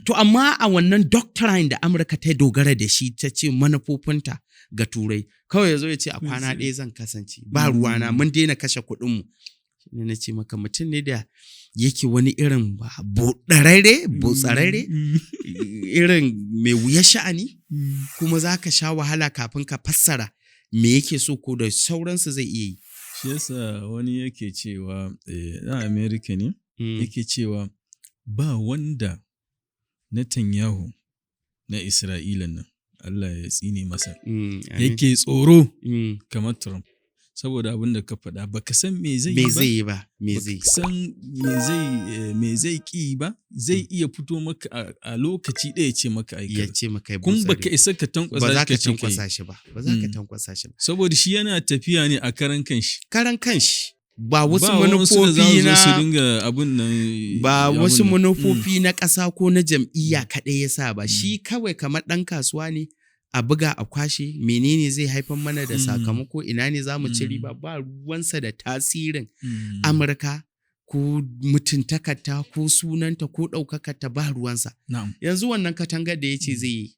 To amma a wannan doctrine da Amurka ta dogara da shi ta ce manufofinta ga Turai, kawai ya zo ya ce a kwana ɗaya zan kasance, ba ruwana mun daina kashe kuɗinmu. Shi na ce maka mutum ne da yake wani irin botsararre, irin mai wuya sha'ani, kuma za ka sha wahala kafin ka fassara me yake so ko da sauransu zai iya yi. Shi yasa wani yake cewa, na Amerika ne, yake cewa ba wanda Netanyahu na Isra'ila nan, Allah ya tsine masa, yake tsoro kamar Trump. Saboda abin da ka faɗa ba ka san me zai yi ba, ba ka san me zai ƙi ba, zai iya fito maka a lokaci ɗaya ce maka aika. Ya ce maka ya kun ba ka isa ka tankwasa ba za ka tankwasa shi ba. Saboda shi yana tafiya ne a karan kanshi. Ba wasu manufofi wasu manufofi na ƙasa ko na jam'iyya kaɗai ya sa ba, shi kawai kamar ɗan kasuwa ne, a buga a kwashe, menene zai haifar mana da sakamako, ina ne za mu ci riba, ba ruwansa da tasirin Amurka ko mutuntakarta ko sunanta ko ɗaukakarta, ba ruwansa. Yanzu wannan katangar da ya ce zai yi.